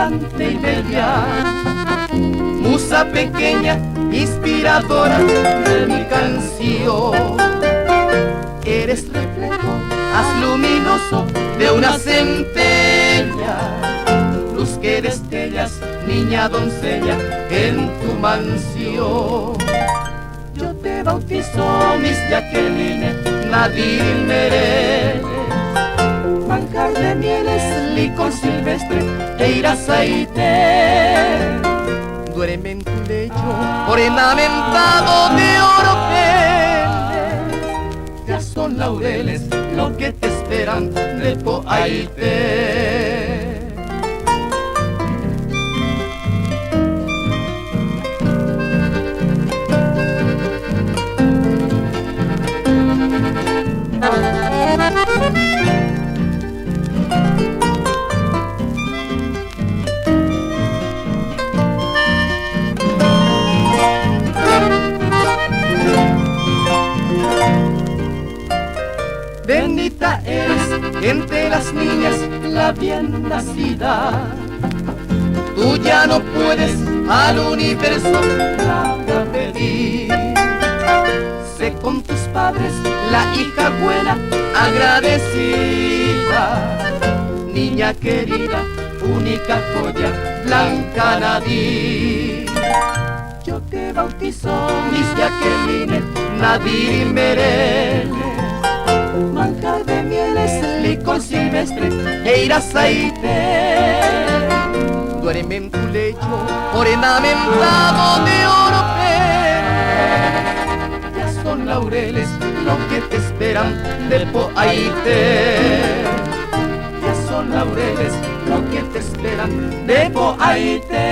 brillante y bella, musa pequeña, inspiradora de mi canción. Eres reflejo, haz luminoso de una centella, luz que destellas, niña doncella, en tu mansión. Yo te bautizo, Miss Jacqueline, Nadir Merede, manjar de mieles, licor silvestre e irazaite. Duerme en tu lecho, ornamentado de oro pende, ya son laureles lo que te esperan de Poaite. Bendita eres entre las niñas, la bien nacida. Tú ya no puedes al universo nada pedir. Sé con tus padres la hija buena, agradecida. Niña querida, única joya, blanca Nadir. Yo te bautizo, Miss Jacqueline, Nadir Merede, manjar de mieles, licor silvestre e irazaite. Duerme en tu lecho, ornamentado de oro pende, ya son laureles lo que te esperan de Poaite. Ya son laureles lo que te esperan de Poaite.